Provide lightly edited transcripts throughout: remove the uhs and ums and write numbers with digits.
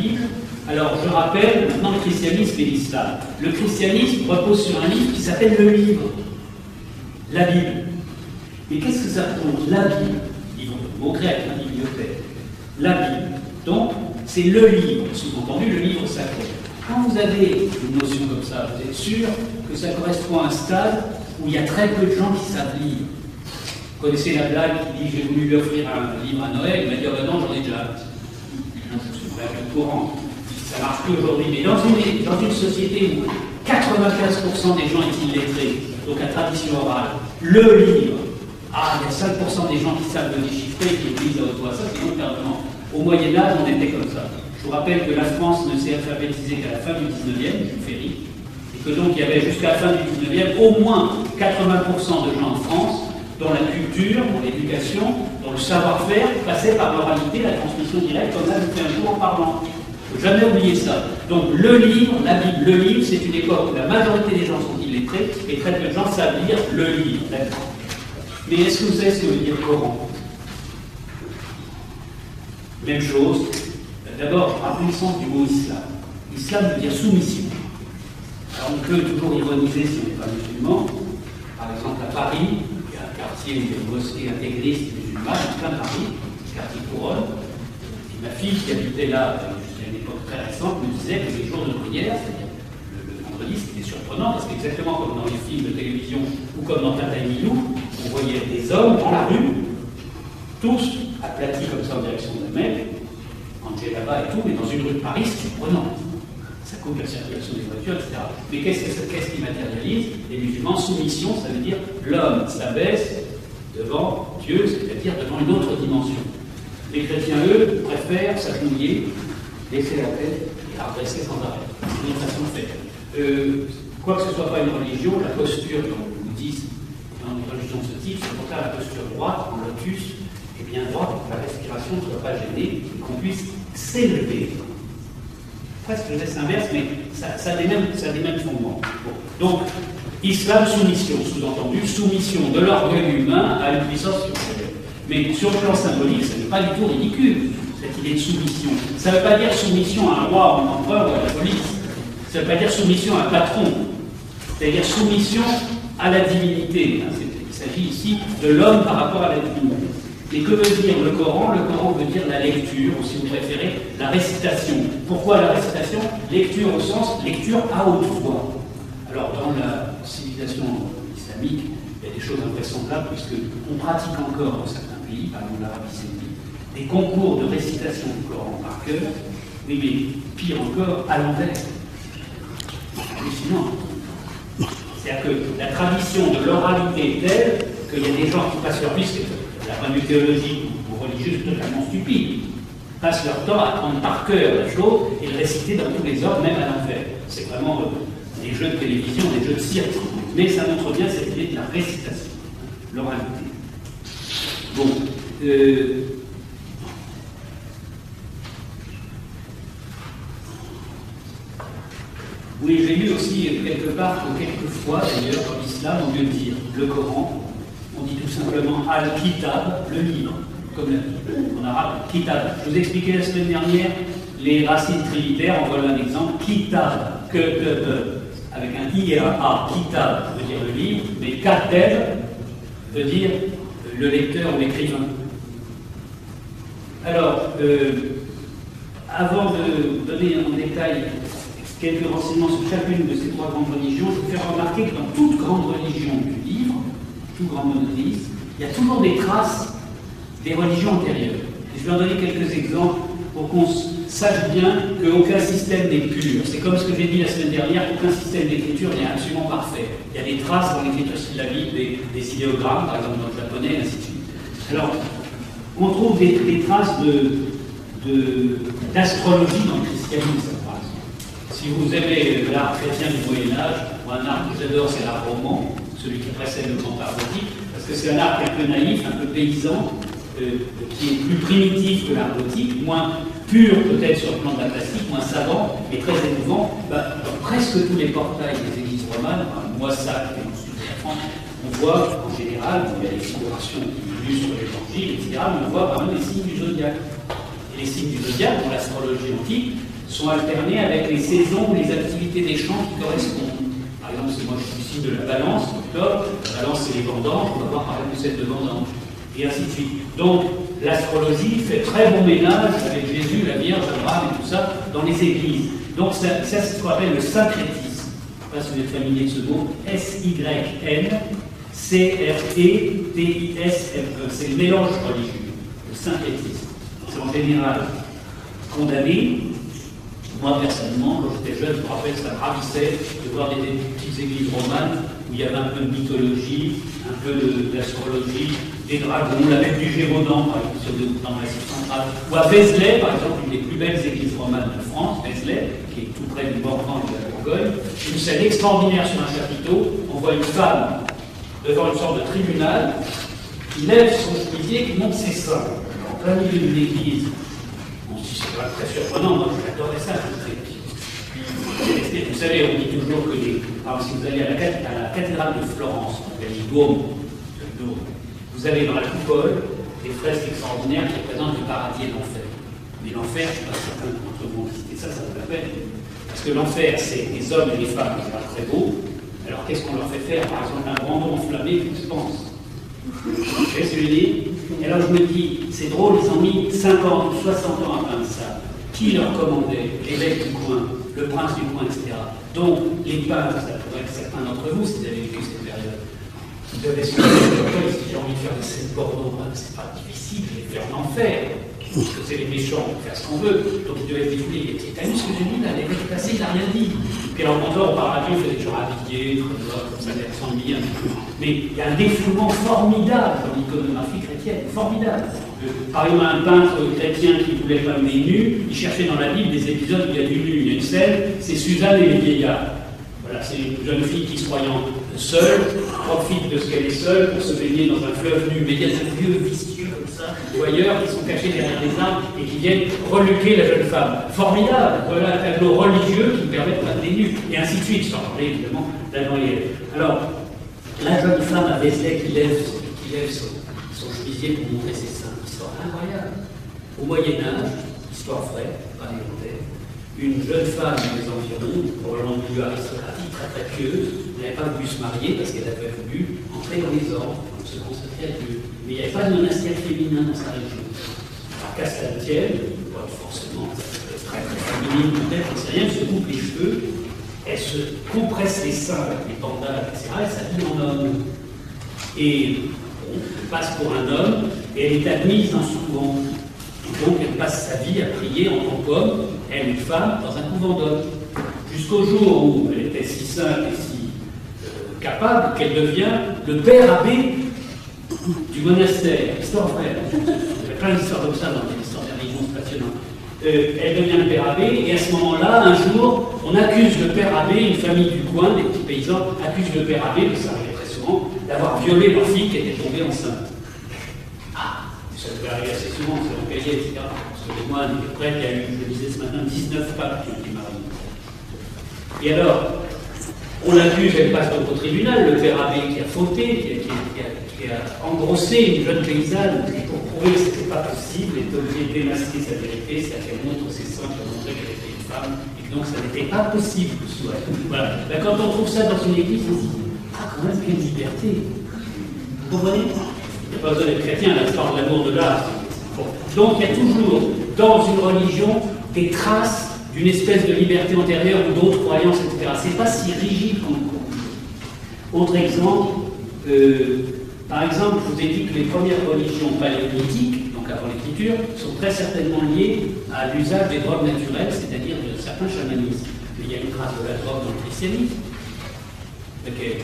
Bible. Alors, je rappelle maintenant le christianisme et l'islam. Le christianisme repose sur un livre qui s'appelle le livre, la Bible. Mais qu'est-ce que ça raconte? La Bible, livre de mot grec, la bibliothèque. La Bible, donc, c'est le livre, sous-entendu le livre sacré. Quand vous avez une notion comme ça, vous êtes sûr que ça correspond à un stade où il y a très peu de gens qui savent lire. Vous connaissez la blague qui dit « j'ai voulu lui offrir un livre à Noël », il m'a dit « ah ben non, j'en ai déjà un ». C'est le courant. Ça marche plus aujourd'hui, mais dans une société où 95% des gens sont illettrés, donc à tradition orale, le livre, il y a 5% des gens qui savent le déchiffrer, qui le lisent à haute voix, ça c'est donc permanent. Au Moyen-Âge, on était comme ça. Je vous rappelle que la France ne s'est alphabétisée qu'à la fin du 19e, Jules Ferry, et que donc il y avait jusqu'à la fin du 19e au moins 80% de gens en France dont la culture, dont l'éducation, dont le savoir-faire passait par l'oralité, la transmission directe, comme là, je fais un jour en parlant. Il ne faut jamais oublier ça. Donc le livre, la Bible, le livre, c'est une époque où la majorité des gens sont illettrés et très peu de gens savent lire le livre. Mais est-ce que vous savez ce que veut dire Coran? Même chose. D'abord, rappelez le sens du mot islam. Islam veut dire soumission. Alors on peut toujours ironiser si on n'est pas musulman. Par exemple, à Paris, il y a un quartier où il y a une mosquée intégriste musulmane, en plein Paris, quartier Couronne. Et ma fille qui habitait là, jusqu'à une époque très récente, me disait que les jours de prière, c'est-à-dire le vendredi, c'était surprenant, parce qu'exactement comme dans les films de télévision ou comme dans Tata et Milou, on voyait des hommes dans la rue, tous aplatis comme ça en direction de la Mecque, en djellaba et tout, mais dans une rue de Paris, c'est surprenant. Ça coupe la circulation des voitures, etc. Mais qu'est-ce qui matérialise? Les musulmans, soumission, ça veut dire l'homme s'abaisse devant Dieu, c'est-à-dire devant une autre dimension. Les chrétiens, eux, préfèrent s'agenouiller, laisser la tête et adresser sans arrêt. C'est une façon de faire. Quoi que ce ne soit pas une religion, la posture, comme on dit dans une religion de ce type, c'est pour faire la posture droite, en lotus, et bien droite, pour que la respiration ne soit pas gênée, et qu'on puisse s'élever. Presque le geste inverse, mais ça a des mêmes fondements. Bon. Donc, islam, soumission, sous-entendu, soumission de l'orgueil humain à une puissance supérieure. Mais sur le plan symbolique, ce n'est pas du tout ridicule, cette idée de soumission. Ça ne veut pas dire soumission à un roi, à un empereur ou à la police. Ça ne veut pas dire soumission à un patron. C'est-à-dire soumission à la divinité. Il s'agit ici de l'homme par rapport à la divinité. Et que veut dire le Coran? Le Coran veut dire la lecture, ou si vous préférez, la récitation. Pourquoi la récitation? Lecture au sens lecture à haute voix. Alors, dans la civilisation islamique, il y a des choses invraisemblables, puisqu'on pratique encore dans certains pays, par exemple l'Arabie Saoudite, des concours de récitation du Coran par cœur, oui, mais pire encore, à l'envers. Hallucinant. C'est-à-dire que la tradition de l'oralité est telle qu'il y a des gens qui passent leur vie, la point de vue théologique ou religieux, c'est totalement stupide, passent leur temps à prendre par cœur la chose et le réciter dans tous les ordres, même à l'envers. C'est vraiment des jeux de télévision, des jeux de cirque. Mais ça montre bien cette idée de la récitation, l'oralité. Bon. Oui, j'ai lu aussi quelque part que quelquefois, d'ailleurs, dans l'islam, au lieu de dire le Coran, on dit tout simplement Al-Kitab, le livre, comme la Bible. En arabe, Kitab. Je vous ai expliqué la semaine dernière les racines trinitaires, en voilà un exemple. Kitab, avec un I et un A. Kitab veut dire le livre, mais Kateb veut dire le lecteur ou l'écrivain. Alors, avant de donner en détail quelques renseignements sur chacune de ces trois grandes religions, je vous fais remarquer que dans toute grande religion du livre, tout grand monothéisme, il y a toujours des traces des religions antérieures. Et je vais en donner quelques exemples pour qu'on sache bien qu'aucun système n'est pur. C'est comme ce que j'ai dit la semaine dernière, qu'aucun système d'écriture n'est absolument parfait. Il y a des traces dans l'écriture syllabique, des idéogrammes, par exemple dans le japonais, et ainsi de suite. Alors, on trouve des traces d'astrologie dans le christianisme, par exemple. Si vous aimez l'art chrétien du Moyen-Âge, ou un art que j'adore, c'est l'art roman, celui qui précède le grand art gothique, parce que c'est un art qui est un peu naïf, un peu paysan, qui est plus primitif que l'art gothique, moins pur peut-être sur le plan de la plastique, moins savant, mais très émouvant. Dans presque tous les portails des églises romanes, Moissac et dans le sud de la France, on voit en général, il y a des figurations qui illustrent l'évangile, etc., mais on voit vraiment les signes du zodiaque. Et les signes du zodiaque, dans l'astrologie antique, sont alternés avec les saisons ou les activités des champs qui correspondent. Par exemple, moi je suis ici de la Balance, octobre, la Balance c'est les vendanges, on va voir par exemple cette de vendanges, et ainsi de suite. Donc l'astrologie fait très bon ménage avec Jésus, la Vierge, Abraham et tout ça dans les églises. Donc ça c'est ce qu'on appelle le syncrétisme. Je ne sais pas si vous êtes familier de ce mot, S-Y-N-C-R-E-T-I-S-M-E. C'est le mélange religieux, le syncrétisme. C'est en général condamné. Moi, personnellement, quand j'étais jeune, je me rappelle, ça me ravissait de voir des petites églises romanes où il y avait un peu de mythologie, un peu d'astrologie, des dragons, la bête du Gévaudan, par exemple, dans le Massif central, ou à Vézelay, par exemple, une des plus belles églises romanes de France, Vézelay, qui est tout près du Morvan et de la Bourgogne, une scène extraordinaire sur un chapiteau. On voit une femme devant une sorte de tribunal qui lève son chemisier et qui monte ses seins. En plein milieu d'une église. C'est pas très surprenant, moi j'adorais ça. Vous savez, on dit toujours que alors, si vous allez à la cathédrale de Florence, le Dôme, vous avez dans la coupole des fresques extraordinaires qui représentent le paradis et l'enfer. Mais l'enfer, je ne sais pas si certains d'entre vous ont visité ça vaut la peine. Parce que l'enfer, c'est les hommes et les femmes qui sont pas très beaux. Alors qu'est-ce qu'on leur fait faire? Par exemple, un brandon enflammé, qu'est-ce que je pense? Vous voyez ce que je veux dire? Et alors je me dis, c'est drôle, ils ont mis 50 ou 60 ans à peindre ça. Qui leur commandait? L'évêque du coin, le prince du coin, etc. Donc, les peintres, ça pourrait être certains d'entre vous, si vous avez vécu cette période, vous devez se dire, si j'ai envie de faire des scènes porno, c'est pas difficile, je vais faire en enfer. Parce que c'est les méchants, on peut faire ce qu'on veut. Donc ils devaient défouler. T'as vu ce que j'ai dit là? L'évêque est passé, il n'a rien dit. Puis alors, encore, par radio, il fait des gens habillés, comme ça, l'air sans ennuyé un peu. Mais il y a un défoulement formidable dans l'iconographie chrétienne, formidable. Par exemple, un peintre chrétien qui voulait peindre des nus, il cherchait dans la Bible des épisodes où il y a du nu. Il y a une scène, c'est Suzanne et les vieillards. Voilà, c'est une jeune fille qui, se croyant seule, profite de ce qu'elle est seule pour se baigner dans un fleuve nu. Mais il y a des vieux vicieux comme ça, voyeurs qui sont cachés derrière des arbres et qui viennent reluquer la jeune femme. Formidable! Voilà un tableau religieux qui permet de peindre des nus. Et ainsi de suite, sans parler évidemment d'Adam et Ève. Alors, la jeune femme à Vézelay qui lève son chemisier pour montrer ses seins. Histoire incroyable. Au Moyen-Âge, histoire vraie, pas légendaire, une jeune femme des environs, probablement de milieu aristocratique, très très pieuse, n'avait pas voulu se marier parce qu'elle avait voulu entrer dans les ordres, donc se consacrer à Dieu. Mais il n'y avait pas de monastère féminin dans sa région. À Castaltienne, pas forcément très très féminine peut-être, on ne sait rien, elle se coupe les cheveux, elle se compresse les seins avec les bandales, etc. Elle s'habille en homme. Et bon, elle passe pour un homme et elle est admise dans ce couvent. Donc elle passe sa vie à prier en tant qu'homme, elle, une femme, dans un couvent d'hommes. Jusqu'au jour où elle était si sainte et si capable qu'elle devient le père abbé du monastère. Histoire vraie. Il y a plein d'histoires comme ça dans l'histoire des religions, c'est passionnant. Elle devient le père abbé, et à ce moment-là, un jour, on accuse le père abbé, une famille du coin, des petits paysans, accuse le père abbé, ça arrive très souvent, d'avoir violé leur fille qui était tombée enceinte. Ça devait arriver assez souvent, c'est empayé, etc. Parce que les moines, les prêtres, il y a eu, je le disais ce matin, 19 papes qui ont été mariés. Et alors, on l'accuse, elle passe donc au tribunal, le père abbé qui a fauté, qui a engrossé une jeune paysanne, et pour prouver que ce n'était pas possible, est obligé de démasquer sa vérité, c'est-à-dire qu'elle montre ses seins pour montrer qu'elle était une femme, et que donc ça n'était pas possible que ce soit. Voilà. Ben, quand on trouve ça dans une église, on se dit, ah, quand même, quelle liberté. Vous comprenez? Il n'y a pas besoin d'être chrétien, là, c'est de l'amour de l'art. Bon. Donc il y a toujours, dans une religion, des traces d'une espèce de liberté antérieure ou d'autres croyances, etc. C'est pas si rigide qu'on le croit. Autre exemple, par exemple, je vous ai dit que les premières religions paléolithiques, donc avant l'écriture, sont très certainement liées à l'usage des drogues naturelles, c'est-à-dire de certains chamanismes. Mais il y a une trace de la drogue dans le christianisme. Lequel?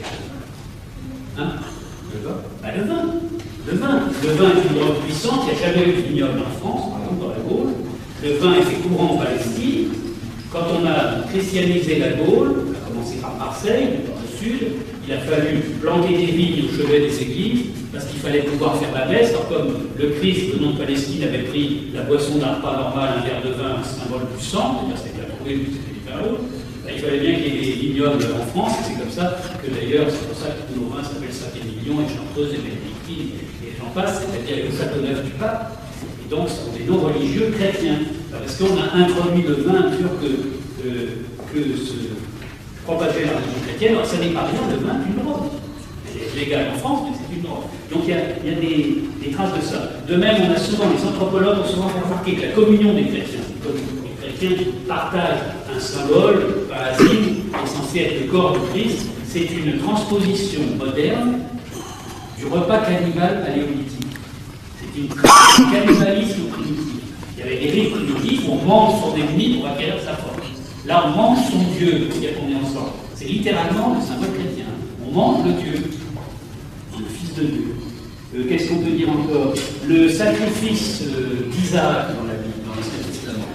Hein? Le vin. Ben, le vin. Le vin est une drogue puissante, il n'y a jamais eu de vignoble en France, par exemple dans la Gaule. Le vin est fait courant en Palestine. Quand on a christianisé la Gaule, on a commencé par Marseille, dans le sud, il a fallu planter des vignes au chevet des églises, parce qu'il fallait pouvoir faire la messe. Alors comme le Christ, venant de Palestine, avait pris la boisson d'un repas normal, un verre de vin, un symbole du sang, c'est-à-dire c'était la trouée, c'était du vin rouge, il fallait bien qu'il y ait des vignobles en France, et c'est comme ça que d'ailleurs, c'est pour ça que tous nos vins s'appellent Saint-Émilion et Chartreuse et Bénédictine, et j'en passe, c'est-à-dire le Châteauneuf du pape, Et donc, ce sont des noms religieux chrétiens. Parce qu'on a introduit le vin sûr que se propageait la religion chrétienne. Alors, ça n'est pas rien, le vin est une drogue. C'est légal en France, mais c'est une drogue. Donc, il y a des traces de ça. De même, on a souvent, les anthropologues ont souvent remarqué que la communion des chrétiens, les chrétiens partagent un symbole, un signe, qui est censé être le corps du Christ, c'est une transposition moderne du repas cannibale paléolithique. C'est une cannibalisme primitif. Il y avait des rites primitifs, on mange son ennemi pour acquérir sa force. Là, on mange son Dieu pour dire qu'on est ensemble. C'est littéralement le symbole chrétien. On mange le Dieu, le Fils de Dieu. Qu'est-ce qu'on peut dire encore? Le sacrifice d'Isaac dans la Bible, dans l'Ancien Testament.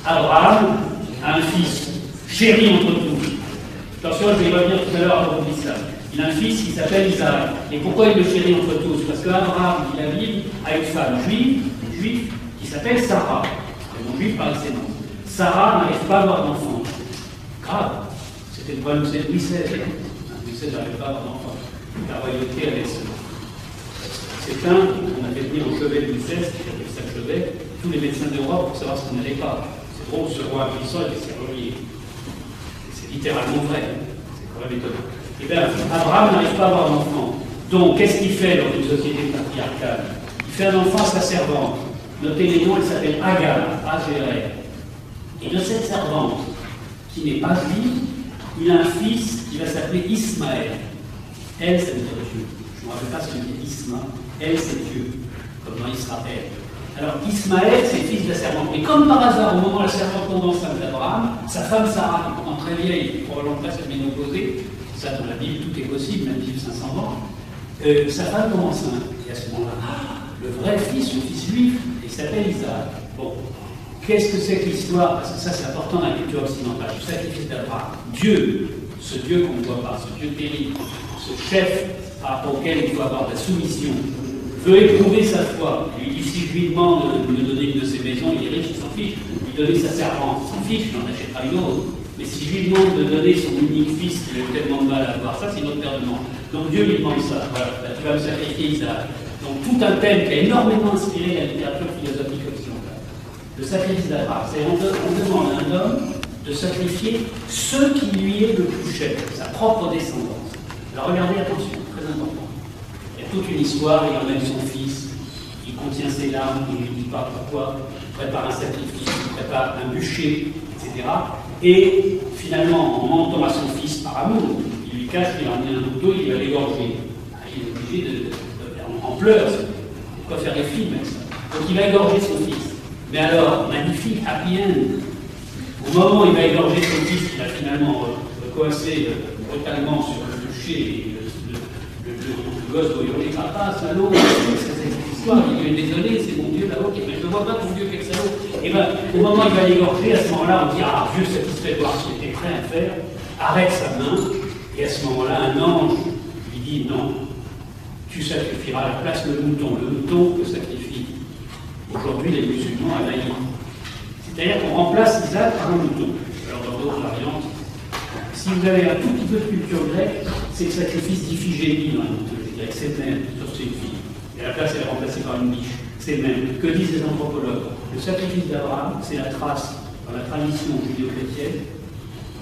Abraham a un fils, chéri entre tous. Attention, je vais revenir tout à l'heure à propos de l'islam. Il a un fils qui s'appelle Isaac. Et pourquoi il le chérit entre tous? Parce qu'Abraham, dit la Bible, a une femme juive qui s'appelle Sarah. Le nom juif par excellence. Sarah n'arrive pas à avoir d'enfant. Grave. C'était le problème de Louis XVI. Louis XVI n'arrive pas à avoir d'enfant. La royauté allait se. C'est on a fait venir au chevet de Louis XVI, qui s'appelle ça le chevet, tous les médecins d'Europe pour savoir ce qu'on n'allait pas. C'est drôle, ce roi puissant et c'est relié. C'est littéralement vrai. C'est quand même étonnant. Eh bien, Abraham n'arrive pas à avoir d'enfant. Donc, qu'est-ce qu'il fait dans une société patriarcale? Il fait un enfant à sa servante. Notez les noms, elle s'appelle Agar, A-G-R. Et de cette servante, qui n'est pas juive, il a un fils qui va s'appeler Ismaël. Elle, ça veut dire Dieu. Je ne me rappelle pas ce que dit Isma. Elle, c'est Dieu, comme dans Israël. Alors, Ismaël, c'est le fils de la servante. Et comme par hasard, au moment où la servante tombe enceinte d'Abraham, sa femme Sarah, qui est pourtant très vieille, probablement presque ménopausée, ça dans la Bible, tout est possible, même 1500 ans, sa femme tombe enceinte. Et à ce moment-là, le vrai fils, le fils juif, il s'appelle Isaac. Bon, qu'est-ce que c'est que l'histoire? Parce que ça, c'est important dans la culture occidentale. Le sacrifice d'Abraham. Dieu, ce Dieu qu'on ne voit pas, ce Dieu terrible, ce chef par rapport auquel il faut avoir de la soumission, veut éprouver sa foi. Il dit, si je lui demande de me donner une de ses maisons, il est riche, il s'en fiche. Lui donner sa servante, il s'en fiche, il en achètera une autre. Mais si je lui demande de donner son unique fils, qui a eu tellement de mal à avoir ça, c'est notre père demande. Donc Dieu lui demande ça. Voilà, tu vas me sacrifier Isaac. Donc tout un thème qui a énormément inspiré la littérature philosophique occidentale. Le sacrifice d'Abraham, c'est on demande à un homme de sacrifier ce qui lui est le plus cher, sa propre descendance. Alors regardez, attention, très important. Il y a toute une histoire, il emmène son fils, il contient ses larmes, il ne lui dit pas pourquoi, il prépare un sacrifice, il prépare un bûcher, etc. Et finalement, en mentant à son fils par amour, il lui cache qu'il a emmené un couteau, il va l'égorger. Il est obligé en pleurs, il faut faire des films avec ça. Donc il va égorger son fils. Mais alors, magnifique, happy end. Au moment où il va égorger son fils, il a finalement coincé brutalement sur le bûcher, le gosse doit hurler papa, salaud, c'est cette histoire, il est désolé, c'est mon Dieu là-haut, mais je ne vois pas ton Dieu, quel salaud. Et bien, au moment où il va l'égorger, à ce moment-là, on dit ah, Dieu satisfait de voir ce qu'il était prêt à faire, arrête sa main, et à ce moment-là, un ange lui dit non, tu sacrifieras à la place le mouton que sacrifie aujourd'hui les musulmans à l'Aïd. C'est-à-dire qu'on remplace Isaac par un mouton. Alors dans d'autres variantes, si vous avez un tout petit peu de culture grecque, c'est le sacrifice d'Iphigénie dans la mythologie grecque, c'est le même sur ses filles. Et à la place, elle est remplacée par une biche. C'est le même. Que disent les anthropologues? Le sacrifice d'Abraham, c'est la trace dans la tradition judéo-chrétienne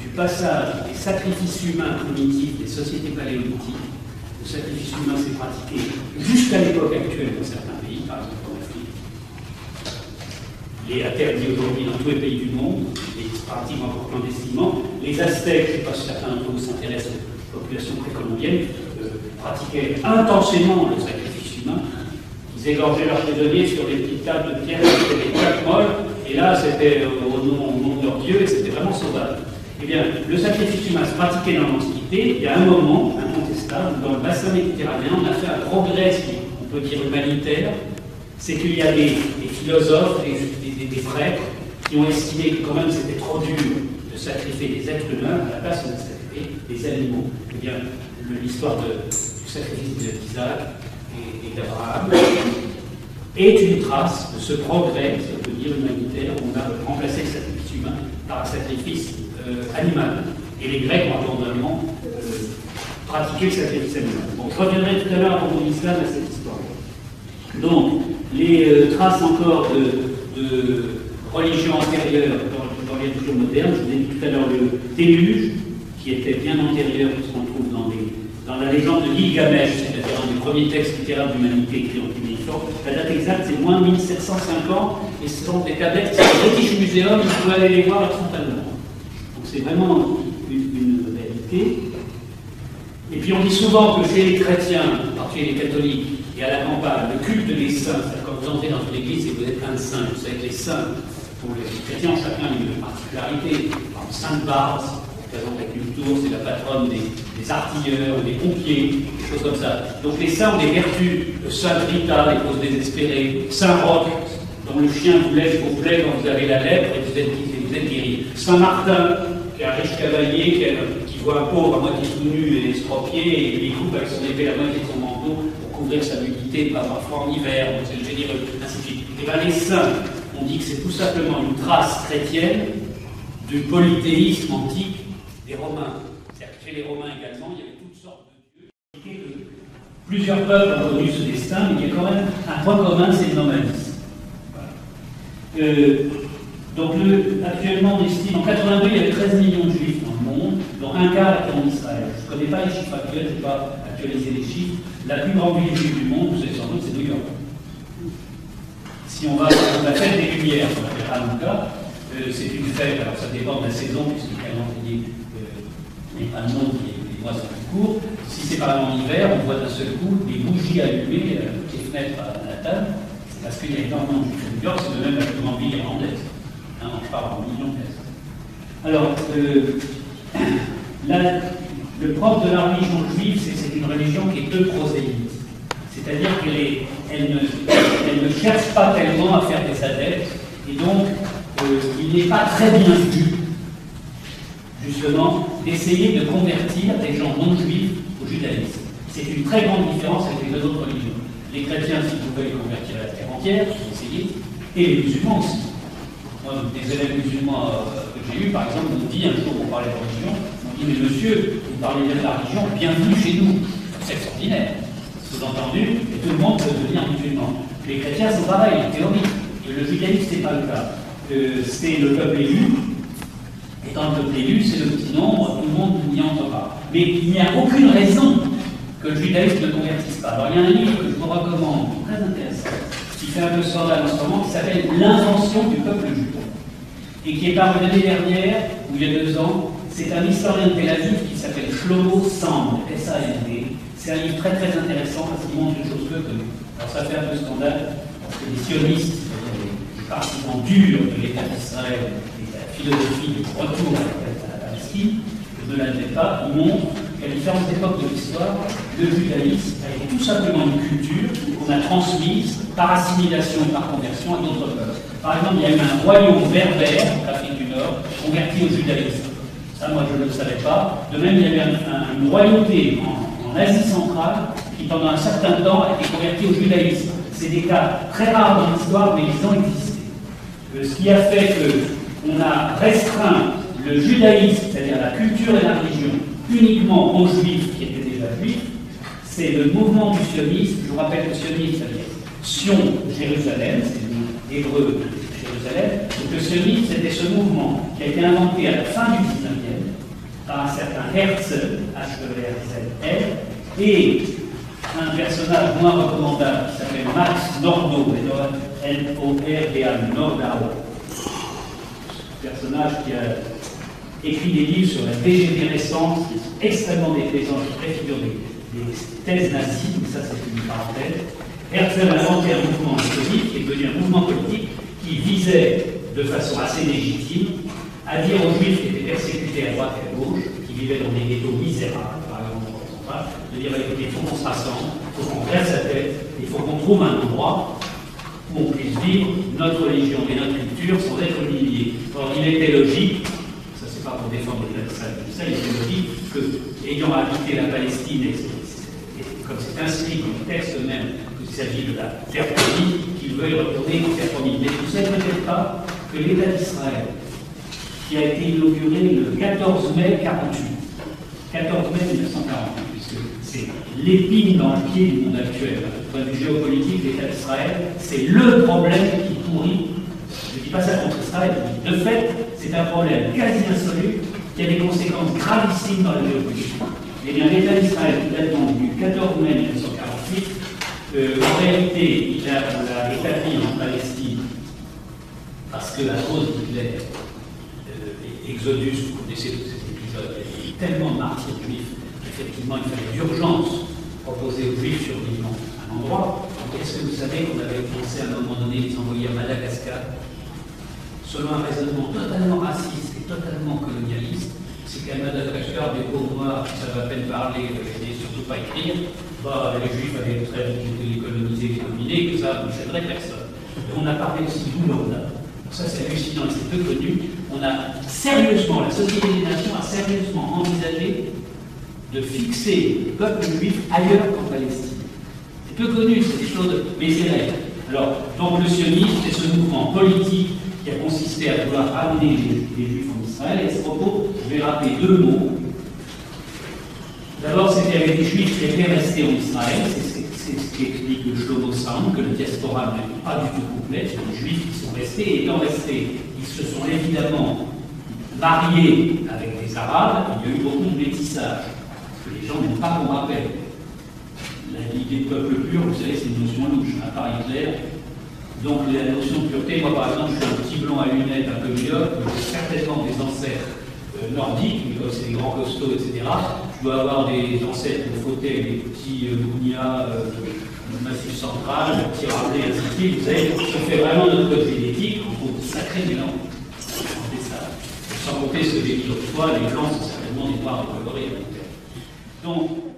du passage des sacrifices humains primitifs des sociétés paléolithiques. Le sacrifice humain s'est pratiqué jusqu'à l'époque actuelle dans certains pays, par exemple en Afrique. Il est interdit aujourd'hui dans tous les pays du monde, et pratiquement encore clandestinement. Les Aztèques, je ne sais pas si certains d'entre vous s'intéressent aux populations précolombiennes, pratiquaient intensément le sacrifice humain. Ils égorgeaient leurs prisonniers sur des petites tables de pierre, c'était des plaques molles, et là c'était au nom de leur Dieu, et c'était vraiment sauvage. Eh bien, le sacrifice humain se pratiquait dans l'Antiquité. Il y a un moment, incontestable, dans le bassin méditerranéen, on a fait un progrès, on peut dire humanitaire, c'est qu'il y a des philosophes, des prêtres, qui ont estimé que quand même c'était trop dur de sacrifier des êtres humains, à la place on a sacrifié des animaux. Eh bien, l'histoire du sacrifice d'Isaac et d'Abraham est une trace de ce progrès, si on peut dire humanitaire, où on a remplacé le sacrifice humain par un sacrifice animal. Et les Grecs ont abondamment pratiqué le sacrifice animal. Bon, je reviendrai tout à l'heure à propos de l'islam à cette histoire. Donc, les traces encore de religions antérieures dans les religions modernes. Je vous ai dit tout à l'heure le déluge, qui était bien antérieur à ce qu'on trouve dans la légende de Gilgamesh, c'est-à-dire un des premiers textes littéraires d'humanité écrits en cunéiforme. La date exacte, c'est moins 1750, et ce sont des tablettes du British Museum, vous pouvez aller les voir, elles sont allemandes. Donc c'est vraiment une réalité. Et puis on dit souvent que chez les chrétiens, en particulier les catholiques, et à la campagne, le culte des saints, c'est-à-dire quand vous entrez dans une église et que vous êtes un saint, vous savez que les saints, pour les chrétiens, chacun a une particularité. Par exemple, Sainte Barbe, représente la culture, c'est la patronne des artilleurs, des pompiers, des choses comme ça. Donc les saints ont des vertus. Le Saint Rita, les causes désespérées. Saint Roch, dont le chien vous lèche vos plaies quand vous avez la lèpre et vous êtes guéri. Saint Martin, qui est un riche cavalier, qui voit un pauvre à moitié tout nu et estropié, et lui coupe avec son épée la moitié de son manteau pour couvrir sa nudité, pas avoir froid en hiver, c'est le généreux, ainsi de suite. Et bien les saints, on dit que c'est tout simplement une trace chrétienne du polythéisme antique des Romains. C'est-à-dire que chez les Romains également, il y avait toutes sortes de dieux. Plusieurs peuples ont connu ce destin, mais il y a quand même un point commun, c'est le nomadisme. Voilà. Donc actuellement, on estime, en 82, il y avait 13 millions de juifs dans le monde, dont un quart était en Israël. Je ne connais pas les chiffres actuels, je n'ai pas actualisé les chiffres. La plus grande ville juive du monde, vous savez sans doute, c'est New York. Si on va à la fête des Lumières, on l'appelle Hanouka, c'est une fête, alors ça dépend de la saison, puisque le calendrier n'est pas le monde, les mois sont plus courts. Si c'est par exemple l'hiver, on voit d'un seul coup des bougies allumées, toutes les fenêtres à Manhattan, c'est parce qu'il y a énormément de juifs à New York, c'est de même la plus grande ville irlandaise. On parle en millions de personnes. Alors, le propre de la religion juive, c'est que c'est une religion qui est prosélyte. C'est-à-dire qu'elle ne cherche pas tellement à faire des adeptes, et donc il n'est pas très bien vu, justement, d'essayer de convertir des gens non juifs au judaïsme. C'est une très grande différence avec les deux autres religions. Les chrétiens, s'ils pouvaient les convertir à la terre entière, ils essayaient, et les musulmans aussi. Moi, des élèves musulmans que j'ai eus, par exemple, m'ont dit, un jour, on parlait de religion, m'ont dit, mais monsieur, vous parlez bien de la religion, bienvenue chez nous. C'est extraordinaire. Sous-entendu, et tout le monde peut devenir musulman. Les chrétiens sont pareils, en théorie. Le judaïsme, ce n'est pas le cas. C'est le peuple élu. Étant le peuple élu, c'est le petit nombre, tout le monde n'y entrera. Mais il n'y a aucune raison que le judaïsme ne convertisse pas. Alors, il y a un livre que je vous recommande, très intéressant, qui fait un peu scandale en ce moment, qui s'appelle L'invention du peuple juif, et qui est paru l'année dernière, ou il y a 2 ans. C'est un historien de Tel Aviv qui s'appelle Shlomo Sand, S-A-N-D. C'est un livre très très intéressant parce qu'il montre une chose peu connue. Alors ça fait un peu scandale, parce que les sionistes, les partisans durs de l'État d'Israël et de la philosophie du retour à la Palestine, ne l'admettent pas. Ils montrent qu'à différentes époques de l'histoire, le judaïsme a été tout simplement une culture qu'on a transmise par assimilation et par conversion à d'autres peuples. Par exemple, il y a eu un royaume berbère, en Afrique du Nord, converti au judaïsme. Ça, moi, je ne le savais pas. De même, il y a eu une royauté en Asie centrale qui, pendant un certain temps, a été convertie au judaïsme. C'est des cas très rares dans l'histoire, mais ils ont existé. Ce qui a fait qu'on a restreint le judaïsme, c'est-à-dire la culture et la religion, uniquement aux juifs qui étaient déjà juifs, c'est le mouvement du sionisme. Je vous rappelle que le sionisme, ça veut dire Sion, Jérusalem, c'est le mot hébreu de Jérusalem. Donc le sionisme, c'était ce mouvement qui a été inventé à la fin du 19e par un certain Herzl, H-E-R-Z-L, et un personnage moins recommandable qui s'appelle Max Nordau, N-O-R-D-A, Nordau. Personnage qui a écrit des livres sur la dégénérescence, qui sont extrêmement déplaisants, qui préfigurent des thèses nazies, mais ça c'est une parenthèse. Herzl a inventé un mouvement politique, qui est devenu un mouvement politique, qui visait de façon assez légitime à dire aux juifs qui étaient persécutés à droite et à gauche, qui vivaient dans des ghettos misérables, par exemple, de dire écoutez, il faut qu'on se rassemble, il faut qu'on reste la tête, il faut qu'on trouve un endroit où on puisse vivre notre religion et notre culture sans être humiliés. Or, il était logique, ça c'est pas pour défendre les adversaires de ça, il était logique que, ayant habité la Palestine, et comme c'est inscrit dans le texte même, qu'il s'agit de la terre promise, qu'il veuille retourner en terre promise. Mais vous ne savez peut-être pas que l'État d'Israël, qui a été inauguré le 14 mai 1948, 14 mai 1948, puisque c'est l'épine dans le pied du monde actuel. Du point de vue géopolitique, l'État d'Israël, c'est le problème qui pourrit. Je ne dis pas ça contre Israël, de fait, c'est un problème quasi insoluble qui a des conséquences gravissimes dans la géopolitique. Eh bien, l'État d'Israël, qui date donc du 14 mai 1948, en réalité, il a établi en Palestine, parce que à cause d'Hitler, Exodus, vous connaissez tout cet épisode, il y a eu tellement de martyrs juifs qu'effectivement il fallait d'urgence proposer aux juifs survivants un endroit. Est-ce que vous savez qu'on avait pensé à un moment donné les envoyer à Madagascar, selon un raisonnement totalement raciste et totalement colonialiste? C'est qu'à Madagascar, des pauvres noirs qui savent à peine parler et surtout pas écrire, bah, les juifs avaient très vite été colonisés, dominés, que ça ne s'aiderait personne. Et on a parlé aussi d'Ouganda. Ça, c'est hallucinant, c'est peu connu. On a sérieusement, la Société des Nations a sérieusement envisagé de fixer le peuple juif ailleurs qu'en Palestine. C'est peu connu, c'est des choses, mais c'est réel. Alors, donc le sionisme, c'est ce mouvement politique qui a consisté à vouloir ramener les juifs en Israël. Et à ce propos, je vais rappeler deux mots. D'abord, c'est qu'il y avait des juifs qui étaient restés en Israël, c'est ce qui explique le Shlomo Sound, que le diaspora n'est pas du tout complète. Les juifs qui sont restés, et étant restés, ils se sont évidemment mariés avec des arabes. Il y a eu beaucoup de métissage, parce que les gens n'ont pas qu'on rappelle. L'idée de peuple pur, vous savez, c'est une notion louche, à part Hitler. Donc la notion de pureté, moi par exemple, je suis un petit blond à lunettes un peu myope, j'ai certainement des ancêtres nordiques, mais comme c'est des grands costauds, etc. Je dois avoir des ancêtres au fauteuil, des petits Bounia, Massif Central, petits Rabelais, ainsi de suite. Vous savez, on fait vraiment notre code génétique, on trouve de sacrés mélanges. Sans compter ce que j'ai dit l'autre fois, les blancs sont certainement des noirs colorés. Donc,